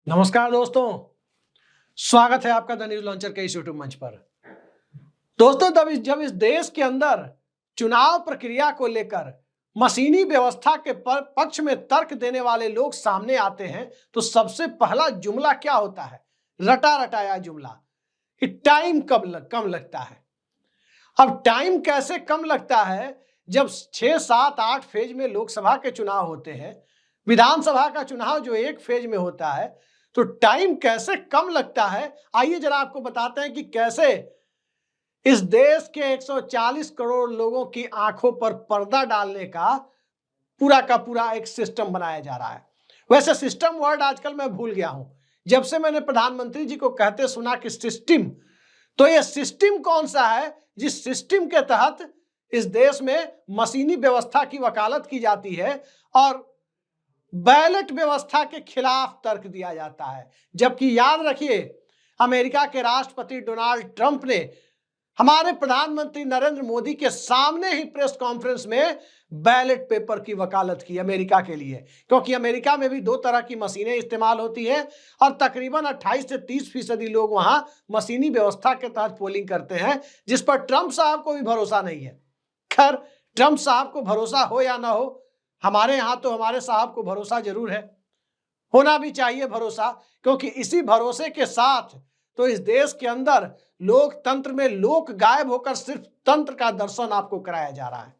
नमस्कार दोस्तों, स्वागत है आपका द न्यूज लॉन्चर के इस यूट्यूब मंच पर। दोस्तों, जब इस देश के अंदर चुनाव प्रक्रिया को लेकर मशीनी व्यवस्था के पक्ष में तर्क देने वाले लोग सामने आते हैं तो सबसे पहला जुमला क्या होता है? रटा रटाया जुमला कि टाइम कम लगता है। अब टाइम कैसे कम लगता है जब 6, 7, 8 फेज में लोकसभा के चुनाव होते हैं, विधानसभा का चुनाव जो एक फेज में होता है, तो टाइम कैसे कम लगता है? आइए जरा आपको बताते हैं कि कैसे इस देश के 140 करोड़ लोगों की आंखों पर पर्दा डालने का पूरा एक सिस्टम बनाया जा रहा है। वैसे सिस्टम वर्ड आजकल मैं भूल गया हूं। जब से मैंने प्रधानमंत्री जी को कहते सुना कि सिस्टम, तो ये सिस्टम कौन सा है जिस सिस्टम के तहत इस देश में मशीनी व्यवस्था की वकालत की जाती है और बैलेट व्यवस्था के खिलाफ तर्क दिया जाता है? जबकि याद रखिए, अमेरिका के राष्ट्रपति डोनाल्ड ट्रंप ने हमारे प्रधानमंत्री नरेंद्र मोदी के सामने ही प्रेस कॉन्फ्रेंस में बैलेट पेपर की वकालत की अमेरिका के लिए, क्योंकि अमेरिका में भी 2 तरह की मशीनें इस्तेमाल होती हैं और तकरीबन 28 से 30% लोग वहां मशीनी व्यवस्था के तहत पोलिंग करते हैं, जिस पर ट्रंप साहब को भी भरोसा नहीं है। खैर, ट्रंप साहब को भरोसा हो या ना हो, हमारे यहां तो हमारे साहब को भरोसा जरूर है, होना भी चाहिए भरोसा, क्योंकि इसी भरोसे के साथ तो इस देश के अंदर लोकतंत्र में लोक गायब होकर सिर्फ तंत्र का दर्शन आपको कराया जा रहा है।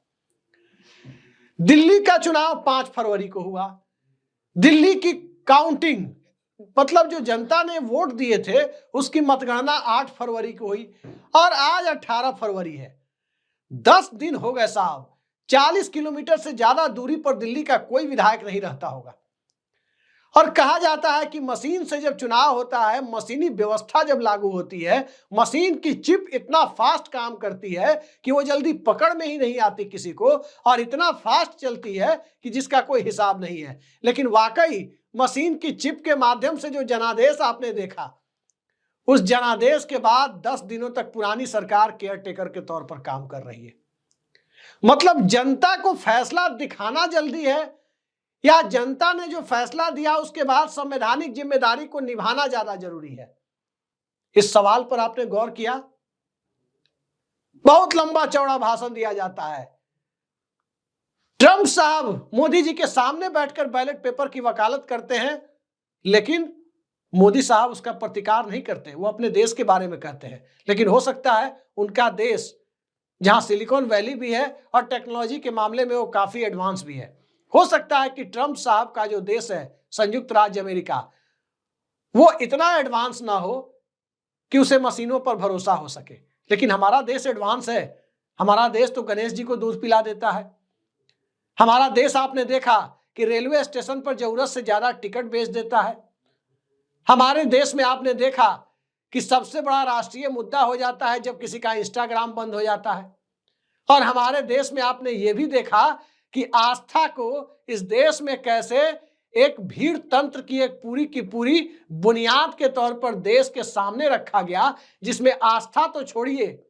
दिल्ली का चुनाव 5 फरवरी को हुआ। दिल्ली की काउंटिंग, मतलब जो जनता ने वोट दिए थे उसकी मतगणना 8 फरवरी को हुई और आज 18 फरवरी है। 10 दिन हो गए साहब। 40 किलोमीटर से ज्यादा दूरी पर दिल्ली का कोई विधायक नहीं रहता होगा। और कहा जाता है कि मशीन से जब चुनाव होता है, मशीनी व्यवस्था जब लागू होती है, मशीन की चिप इतना फास्ट काम करती है कि वो जल्दी पकड़ में ही नहीं आती किसी को, और इतना फास्ट चलती है कि जिसका कोई हिसाब नहीं है। लेकिन वाकई मशीन की चिप के माध्यम से जो जनादेश आपने देखा, उस जनादेश के बाद 10 दिनों तक पुरानी सरकार केयरटेकर के तौर पर काम कर रही है। मतलब जनता को फैसला दिखाना जल्दी है या जनता ने जो फैसला दिया उसके बाद संवैधानिक जिम्मेदारी को निभाना ज्यादा जरूरी है? इस सवाल पर आपने गौर किया? बहुत लंबा चौड़ा भाषण दिया जाता है। ट्रंप साहब मोदी जी के सामने बैठकर बैलेट पेपर की वकालत करते हैं, लेकिन मोदी साहब उसका प्रतिकार नहीं करते, वो अपने देश के बारे में कहते हैं। लेकिन हो सकता है उनका देश, जहां सिलिकॉन वैली भी है और टेक्नोलॉजी के मामले में वो काफी एडवांस भी है, हो सकता है कि ट्रंप साहब का जो देश है संयुक्त राज्य अमेरिका, वो इतना एडवांस ना हो कि उसे मशीनों पर भरोसा हो सके। लेकिन हमारा देश एडवांस है। हमारा देश तो गणेश जी को दूध पिला देता है। हमारा देश आपने देखा कि रेलवे स्टेशन पर जरूरत से ज्यादा टिकट बेच देता है। हमारे देश में आपने देखा कि सबसे बड़ा राष्ट्रीय मुद्दा हो जाता है जब किसी का इंस्टाग्राम बंद हो जाता है। और हमारे देश में आपने ये भी देखा कि आस्था को इस देश में कैसे एक भीड़ तंत्र की एक पूरी की पूरी बुनियाद के तौर पर देश के सामने रखा गया, जिसमें आस्था तो छोड़िए,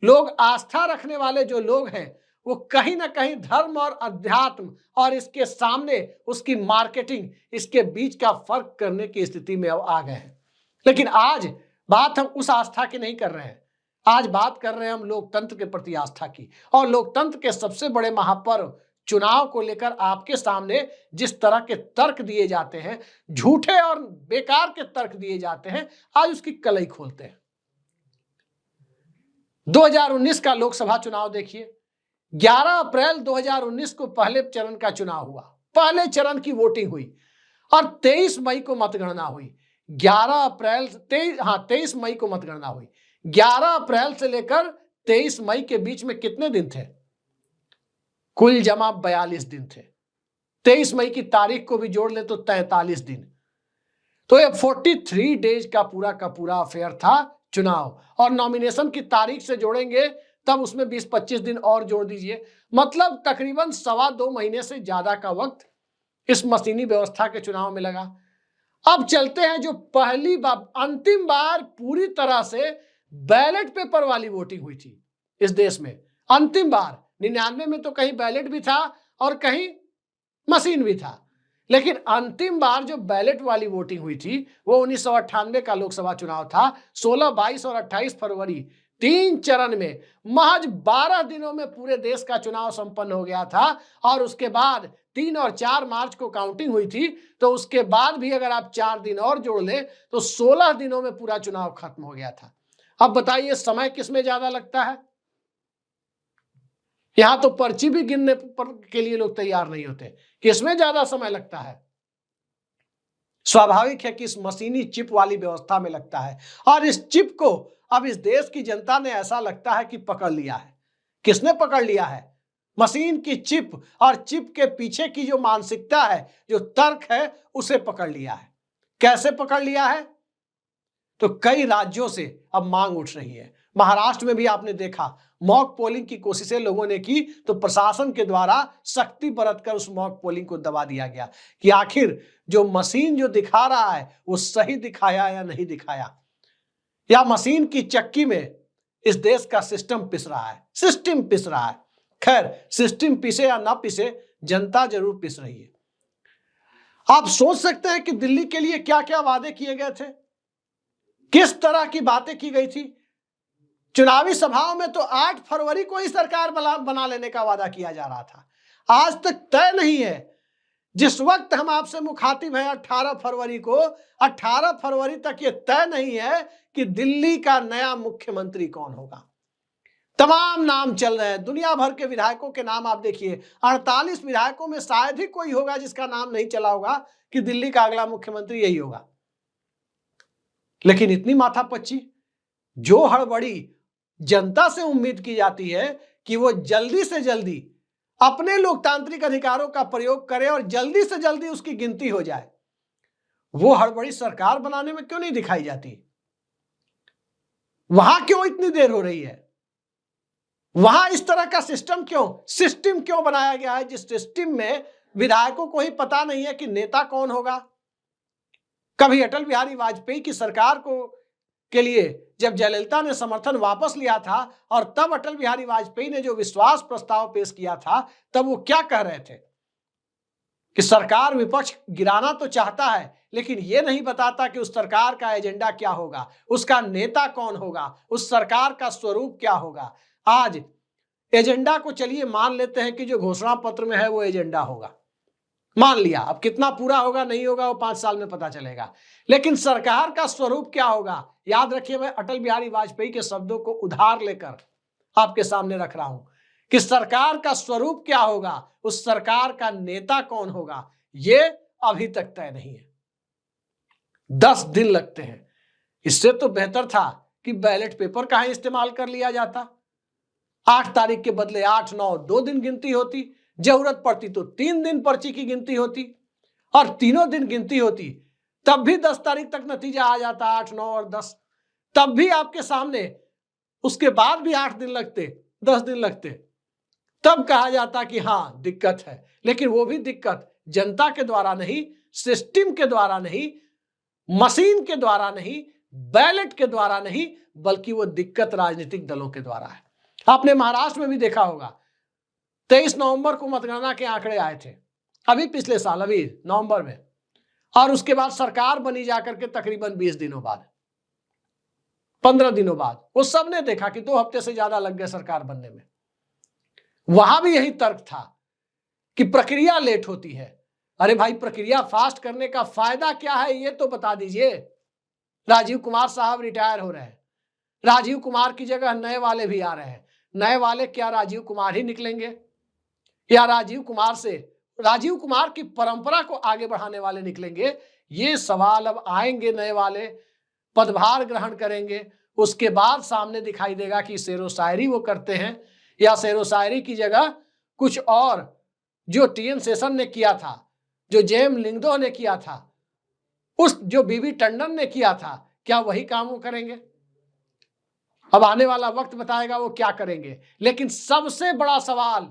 लोग आस्था रखने वाले जो लोग हैं वो कहीं ना कहीं धर्म और अध्यात्म और इसके सामने उसकी मार्केटिंग, इसके बीच का फर्क करने की स्थिति में आ गए हैं। लेकिन आज बात हम उस आस्था की नहीं कर रहे हैं, आज बात कर रहे हैं हम लोकतंत्र के प्रति आस्था की। और लोकतंत्र के सबसे बड़े महापर्व चुनाव को लेकर आपके सामने जिस तरह के तर्क दिए जाते हैं, झूठे और बेकार के तर्क दिए जाते हैं, आज उसकी कलई खोलते हैं। 2019 का लोकसभा चुनाव देखिए, 11 अप्रैल 2019 को पहले चरण का चुनाव हुआ, पहले चरण की वोटिंग हुई और 23 मई को मतगणना हुई। 23 मई को मतगणना हुई। 11 अप्रैल से लेकर 23 मई के बीच में कितने दिन थे? कुल जमा 42 दिन थे। 23 मई की तारीख को भी जोड़ ले तो 43 दिन। तो ये 43 डेज का पूरा अफेयर था चुनाव। और नॉमिनेशन की तारीख से जोड़ेंगे तब उसमें 20-25 दिन और जोड़ दीजिए, मतलब तकरीबन 2.25 महीने से ज्यादा का वक्त इस मशीनी व्यवस्था के चुनाव में लगा। अब चलते हैं जो पहली बार, अंतिम बार पूरी तरह से बैलेट पेपर वाली वोटिंग हुई थी इस देश में। अंतिम बार 99 में तो कहीं बैलेट भी था और कहीं मशीन भी था, लेकिन अंतिम बार जो बैलेट वाली वोटिंग हुई थी वो 1998 का लोकसभा चुनाव था। 16, 22 और 28 फरवरी 3 चरण में महज 12 दिनों में पूरे देश का चुनाव संपन्न हो गया था। और उसके बाद 3 और 4 मार्च को काउंटिंग हुई थी, तो उसके बाद भी अगर आप 4 दिन और जोड़ लें तो 16 दिनों में पूरा चुनाव खत्म हो गया था। अब बताइए समय किसमें ज्यादा लगता है? यहां तो पर्ची भी गिनने पर के लिए लोग तैयार नहीं होते, किसमें ज्यादा समय लगता है? स्वाभाविक है कि इस मशीनी चिप वाली व्यवस्था में लगता है। और इस चिप को अब इस देश की जनता ने ऐसा लगता है कि पकड़ लिया है। किसने पकड़ लिया है? मशीन की चिप, और चिप के पीछे की जो मानसिकता है, जो तर्क है, उसे पकड़ लिया है। कैसे पकड़ लिया है? तो कई राज्यों से अब मांग उठ रही है। महाराष्ट्र में भी आपने देखा, मॉक पोलिंग की कोशिशें लोगों ने की, तो प्रशासन के द्वारा सख्ती बरतकर उस मॉक पोलिंग को दबा दिया गया कि आखिर जो मशीन जो दिखा रहा है वो सही दिखाया या नहीं दिखाया, या मशीन की चक्की में इस देश का सिस्टम पिस रहा है। सिस्टम पिस रहा है। खैर, सिस्टम पिसे या ना पिसे, जनता जरूर पिस रही है। आप सोच सकते हैं कि दिल्ली के लिए क्या क्या वादे किए गए थे, किस तरह की बातें की गई थी। चुनावी सभाओं में तो 8 फरवरी को ही सरकार बना लेने का वादा किया जा रहा था। आज तक तय नहीं है। जिस वक्त हम आपसे मुखातिब हैं 18 फरवरी को, 18 फरवरी तक ये तय नहीं है कि दिल्ली का नया मुख्यमंत्री कौन होगा। तमाम नाम चल रहे हैं, दुनिया भर के विधायकों के नाम आप देखिए। 48 विधायकों में शायद ही कोई होगा जिसका नाम नहीं चला होगा कि दिल्ली का अगला मुख्यमंत्री यही होगा। लेकिन इतनी माथापच्ची, जो हड़बड़ी जनता से उम्मीद की जाती है कि वो जल्दी से जल्दी अपने लोकतांत्रिक अधिकारों का प्रयोग करे और जल्दी से जल्दी उसकी गिनती हो जाए, वो हड़बड़ी सरकार बनाने में क्यों नहीं दिखाई जाती? वहां क्यों इतनी देर हो रही है? वहां इस तरह का सिस्टम क्यों बनाया गया है, जिस सिस्टम में विधायकों को ही पता नहीं है कि नेता कौन होगा। कभी अटल बिहारी वाजपेयी की सरकार के लिए जब जयललिता ने समर्थन वापस लिया था और तब अटल बिहारी वाजपेयी ने जो विश्वास प्रस्ताव पेश किया था, तब वो क्या कह रहे थे कि सरकार विपक्ष गिराना तो चाहता है, लेकिन ये नहीं बताता कि उस सरकार का एजेंडा क्या होगा, उसका नेता कौन होगा, उस सरकार का स्वरूप क्या होगा। आज एजेंडा को चलिए मान लेते हैं कि जो घोषणा पत्र में है वो एजेंडा होगा, मान लिया। अब कितना पूरा होगा नहीं होगा वो 5 साल में पता चलेगा, लेकिन सरकार का स्वरूप क्या होगा? याद रखिए, मैं अटल बिहारी वाजपेयी के शब्दों को उधार लेकर आपके सामने रख रहा हूं कि सरकार का स्वरूप क्या होगा, उस सरकार का नेता कौन होगा, ये अभी तक तय नहीं है। 10 दिन लगते हैं। इससे तो बेहतर था कि बैलेट पेपर का ही इस्तेमाल कर लिया जाता। 8 तारीख के बदले 8, 9, 2 दिन गिनती होती, जरूरत पड़ती तो 3 दिन पर्ची की गिनती होती, और तीनों दिन गिनती होती, तब भी 10 तारीख तक नतीजा आ जाता। 8, 9 और 10, तब भी आपके सामने, उसके बाद भी 8 दिन लगते, 10 दिन लगते, तब कहा जाता कि हां दिक्कत है। लेकिन वो भी दिक्कत जनता के द्वारा नहीं, सिस्टम के द्वारा नहीं, मशीन के द्वारा नहीं, बैलेट के द्वारा नहीं, बल्कि वो दिक्कत राजनीतिक दलों के द्वारा है। आपने महाराष्ट्र में भी देखा होगा, 23 नवंबर को मतगणना के आंकड़े आए थे, अभी पिछले साल, अभी नवंबर में, और उसके बाद सरकार बनी जाकर के तकरीबन 20 दिनों बाद, 15 दिनों बाद, वो सबने देखा कि 2 हफ्ते से ज्यादा लग गए सरकार बनने में। वहां भी यही तर्क था कि प्रक्रिया लेट होती है। अरे भाई, प्रक्रिया फास्ट करने का फायदा क्या है ये तो बता दीजिए। राजीव कुमार साहब रिटायर हो रहे हैं, राजीव कुमार की जगह नए वाले भी आ रहे हैं। नए वाले क्या राजीव कुमार ही निकलेंगे, या राजीव कुमार की परंपरा को आगे बढ़ाने वाले निकलेंगे? ये सवाल अब आएंगे। नए वाले पदभार ग्रहण करेंगे, उसके बाद सामने दिखाई देगा कि शेरो शायरी वो करते हैं, या शेरो शायरी की जगह कुछ और जो टीएन शेषन ने किया था, जो जेएम लिंगदो ने किया था, उस जो बीबी टंडन ने किया था, क्या वही काम वो करेंगे? अब आने वाला वक्त बताएगा वो क्या करेंगे। लेकिन सबसे बड़ा सवाल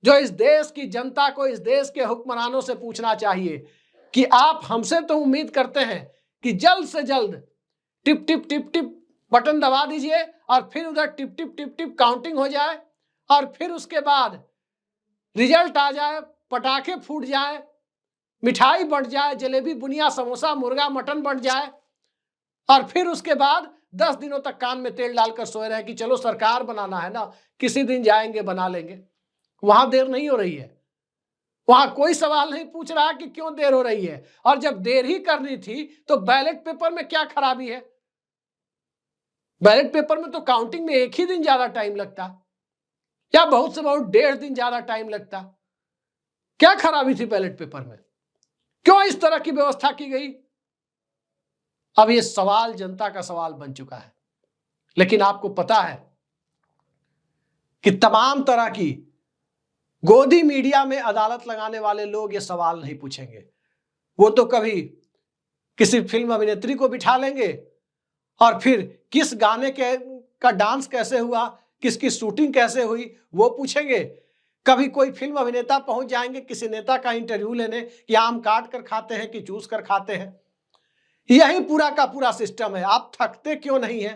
जो इस देश की जनता को, इस देश के हुक्मरानों से पूछना चाहिए कि आप हमसे तो उम्मीद करते हैं कि जल्द से जल्द tip tip tip tip button दबा दीजिए और फिर उधर tip tip tip tip counting हो जाए, और फिर उसके बाद रिजल्ट आ जाए, पटाखे फूट जाए, मिठाई बंट जाए, जलेबी बुनिया समोसा मुर्गा मटन बंट जाए, और फिर उसके बाद 10 दिनों तक कान में तेल डालकर सोए रहे कि चलो सरकार बनाना है ना, किसी दिन जाएंगे बना लेंगे। वहां देर नहीं हो रही है, वहां कोई सवाल नहीं पूछ रहा कि क्यों देर हो रही है। और जब देर ही करनी थी तो बैलेट पेपर में क्या खराबी है? बैलेट पेपर में तो काउंटिंग में 1 ही दिन ज्यादा टाइम लगता, या बहुत से बहुत 1.5 दिन ज्यादा टाइम लगता। क्या खराबी थी बैलेट पेपर में? क्यों इस तरह की व्यवस्था की गई? अब यह सवाल जनता का सवाल बन चुका है। लेकिन आपको पता है कि तमाम तरह की गोदी मीडिया में अदालत लगाने वाले लोग ये सवाल नहीं पूछेंगे। वो तो कभी किसी फिल्म अभिनेत्री को बिठा लेंगे और फिर किस गाने का डांस कैसे हुआ, किसकी शूटिंग कैसे हुई वो पूछेंगे। कभी कोई फिल्म अभिनेता पहुंच जाएंगे किसी नेता का इंटरव्यू लेने कि आम काट कर खाते हैं कि चूस कर खाते हैं। यही पूरा का पूरा सिस्टम है। आप थकते क्यों नहीं है?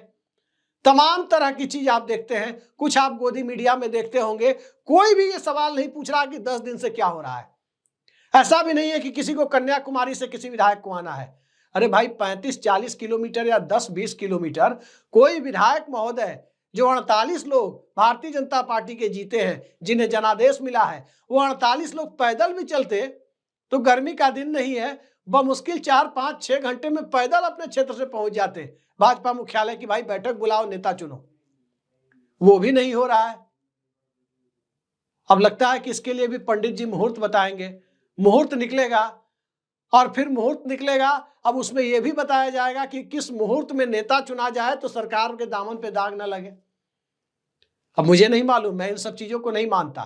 तमाम तरह की चीज आप देखते हैं, कुछ आप गोदी मीडिया में देखते होंगे, कोई भी ये सवाल नहीं पूछ रहा कि 10 दिन से क्या हो रहा है। ऐसा भी नहीं है कि किसी को कन्याकुमारी से किसी विधायक को आना है। अरे भाई 35-40 किलोमीटर या 10-20 किलोमीटर कोई विधायक महोदय जो 48 लोग भारतीय जनता पार्टी के जीते हैं, जिन्हें जनादेश मिला है, वो 48 लोग पैदल भी चलते तो गर्मी का दिन नहीं है, बमुश्किल 4-5-6 घंटे में पैदल अपने क्षेत्र से पहुंच जाते भाजपा मुख्यालय की भाई बैठक बुलाओ नेता चुनो। वो भी नहीं हो रहा है। अब लगता है कि इसके लिए भी पंडित जी मुहूर्त बताएंगे, मुहूर्त निकलेगा और फिर मुहूर्त निकलेगा। अब उसमें यह भी बताया जाएगा कि किस मुहूर्त में नेता चुना जाए तो सरकार के दामन पे दाग ना लगे। अब मुझे नहीं मालूम, मैं इन सब चीजों को नहीं मानता,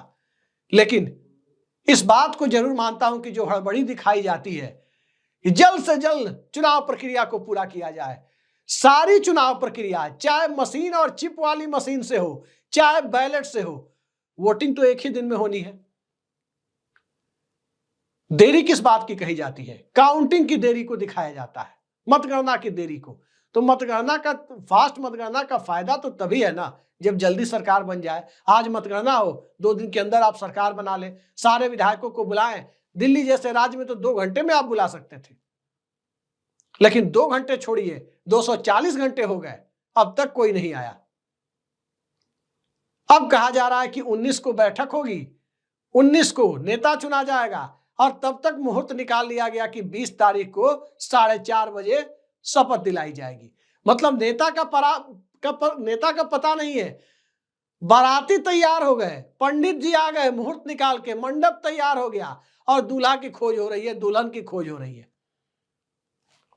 लेकिन इस बात को जरूर मानता हूं कि जो हड़बड़ी दिखाई जाती है, जल्द से जल्द चुनाव प्रक्रिया को पूरा किया जाए। सारी चुनाव प्रक्रिया, चाहे मशीन और चिप वाली मशीन से हो, चाहे बैलेट से हो, वोटिंग तो एक ही दिन में होनी है। देरी किस बात की कही जाती है? काउंटिंग की देरी को दिखाया जाता है, मतगणना की देरी को। तो मतगणना का, फास्ट मतगणना का फायदा तो तभी है ना जब जल्दी सरकार बन जाए। आज मतगणना हो, 2 दिन के अंदर आप सरकार बना ले, सारे विधायकों को बुलाएं। दिल्ली जैसे राज्य में तो 2 घंटे में आप बुला सकते थे, लेकिन 2 घंटे छोड़िए 240 घंटे हो गए, अब तक कोई नहीं आया। अब कहा जा रहा है कि 19 को बैठक होगी, 19 को नेता चुना जाएगा, और तब तक मुहूर्त निकाल लिया गया कि 20 तारीख को 4:30 बजे शपथ दिलाई जाएगी। मतलब नेता का पता नहीं है। बाराती तैयार हो गए, पंडित जी आ गए, मुहूर्त निकाल के मंडप तैयार हो गया, और दूल्हा की खोज हो रही है, दुल्हन की खोज हो रही है।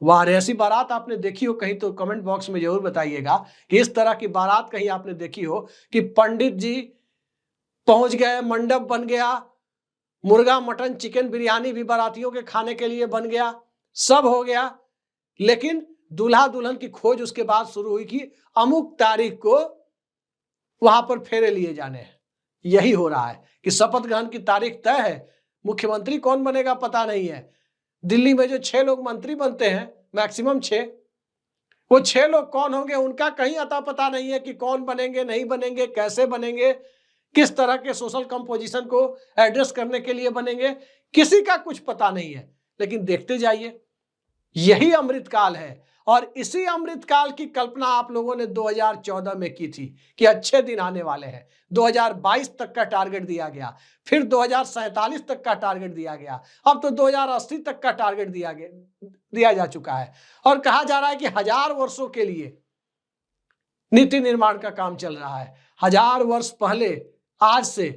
वाह, ऐसी बारात आपने देखी हो कहीं तो कमेंट बॉक्स में जरूर बताइएगा कि इस तरह की बारात कहीं आपने देखी हो कि पंडित जी पहुंच गए, मंडप बन गया, मुर्गा मटन चिकन बिरयानी भी बारातियों के खाने के लिए बन गया, सब हो गया, लेकिन दूल्हा दुल्हन की खोज उसके बाद शुरू हुई कि अमुक तारीख को वहां पर फेरे लिए जाने हैं। यही हो रहा है कि शपथ ग्रहण की तारीख तय है, मुख्यमंत्री कौन बनेगा पता नहीं है। दिल्ली में जो 6 लोग मंत्री बनते हैं, मैक्सिमम 6, वो 6 लोग कौन होंगे उनका कहीं अता पता नहीं है कि कौन बनेंगे, नहीं बनेंगे, कैसे बनेंगे, किस तरह के सोशल कंपोजिशन को एड्रेस करने के लिए बनेंगे, किसी का कुछ पता नहीं है। लेकिन देखते जाइए, यही अमृतकाल है, और इसी अमृतकाल की कल्पना आप लोगों ने 2014 में की थी कि अच्छे दिन आने वाले हैं। 2022 तक का टारगेट दिया गया, फिर 2047 तक का टारगेट दिया गया, अब तो 2080 तक का टारगेट दिया जा चुका है, और कहा जा रहा है कि 1000 वर्षों के लिए नीति निर्माण का काम चल रहा है। 1000 वर्ष पहले, आज से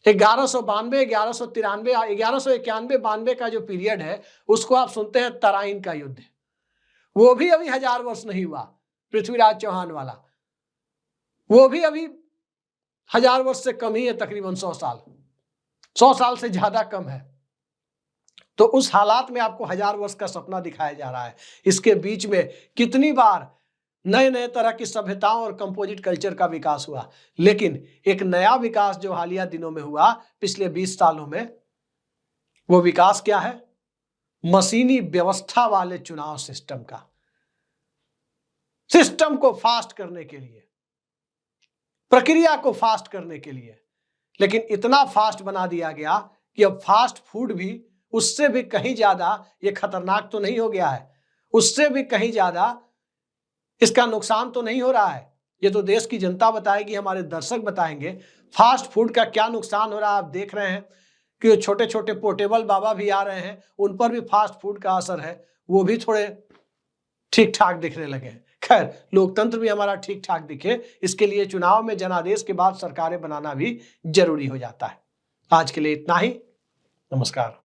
1192, 1193, 1191-92 का जो पीरियड है, उसको आप सुनते हैं तराइन का युद्ध। वो भी अभी 1000 वर्ष नहीं हुआ, पृथ्वीराज चौहान वाला, वो भी अभी 1000 वर्ष से कम ही है, तकरीबन 100 साल, 100 साल से ज्यादा कम है। तो उस हालात में आपको 1000 वर्ष का सपना दिखाया जा रहा है। इसके बीच में कितनी बार नए नए तरह की सभ्यताओं और कंपोजिट कल्चर का विकास हुआ, लेकिन एक नया विकास जो हालिया दिनों में हुआ पिछले 20 सालों में, वो विकास क्या है? मशीनी व्यवस्था वाले चुनाव सिस्टम का। सिस्टम को फास्ट करने के लिए, प्रक्रिया को फास्ट करने के लिए, लेकिन इतना फास्ट बना दिया गया कि अब फास्ट फूड भी उससे भी कहीं ज्यादा ये खतरनाक तो नहीं हो गया है, उससे भी कहीं ज्यादा इसका नुकसान तो नहीं हो रहा है। ये तो देश की जनता बताएगी, हमारे दर्शक बताएंगे। फास्ट फूड का क्या नुकसान हो रहा है आप देख रहे हैं कि छोटे छोटे पोर्टेबल बाबा भी आ रहे हैं, उन पर भी फास्ट फूड का असर है, वो भी थोड़े ठीक ठाक दिखने लगे हैं। खैर, लोकतंत्र भी हमारा ठीक ठाक दिखे, इसके लिए चुनाव में जनादेश के बाद सरकारें बनाना भी जरूरी हो जाता है। आज के लिए इतना ही। नमस्कार।